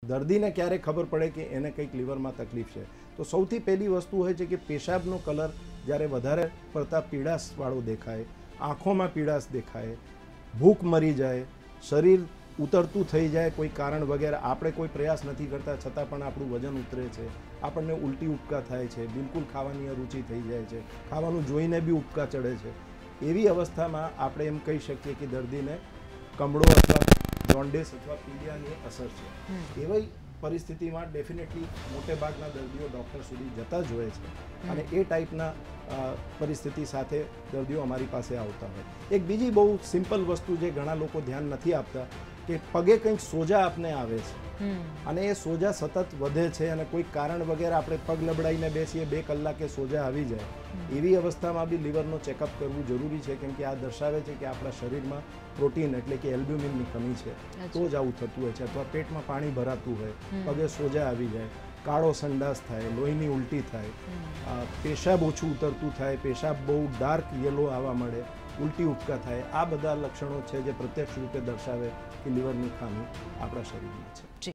દર્દીને ક્યારે ખબર પડે કે એને કંઈક લીવરમાં તકલીફ છે? તો સૌથી પહેલી વસ્તુ હોય છે કે પેશાબનો કલર જ્યારે વધારે પડતા પીળાશવાળો દેખાય, આંખોમાં પીળાશ દેખાય, ભૂખ મરી જાય, શરીર ઉતરતું થઈ જાય કોઈ કારણ વગેરે, આપણે કોઈ પ્રયાસ નથી કરતા છતાં પણ આપણું વજન ઉતરે છે, આપણને ઉલટી ઉપકા થાય છે, બિલકુલ ખાવાની અરુચિ થઈ જાય છે, ખાવાનું જોઈને બી ઉપકા ચડે છે, એવી અવસ્થામાં આપણે એમ કહી શકીએ કે દર્દીને કમળો અથવા જોન્ડિસ અથવા પીલિયાની અસર છે. એવી પરિસ્થિતિમાં ડેફિનેટલી મોટે ભાગના દર્દીઓ ડૉક્ટર સુધી જતા જ હોય છે અને એ ટાઈપના પરિસ્થિતિ સાથે દર્દીઓ અમારી પાસે આવતા હોય. એક બીજી બહુ સિમ્પલ વસ્તુ જે ઘણા લોકો ધ્યાન નથી આપતા કે પગે કંઈક સોજા આપને આવે છે અને એ સોજા સતત વધે છે અને કોઈ કારણ વગેરે આપણે પગ લબડાઈને બેસીએ 2 કલાકે સોજા આવી જાય, એવી અવસ્થામાં બી લીવરનો ચેકઅપ કરવું જરૂરી છે, કેમ કે આ દર્શાવે છે કે આપણા શરીરમાં પ્રોટીન એટલે કે એલ્બ્યુમિનની કમી છે, તો જ આવું થતું હોય છે. અથવા પેટમાં પાણી ભરાતું હોય, પગે સોજા આવી જાય, કાળો સંડાસ થાય, લોહીની ઉલટી થાય, પેશાબ ઓછું ઉતરતું થાય, પેશાબ બહુ ડાર્ક યલો આવવા મળે, ઉલટી ઉપકા થાય, આ બધા લક્ષણો છે જે પ્રત્યક્ષ રૂપે દર્શાવે કે લીવરની ખામી આપણા શરીરમાં છે.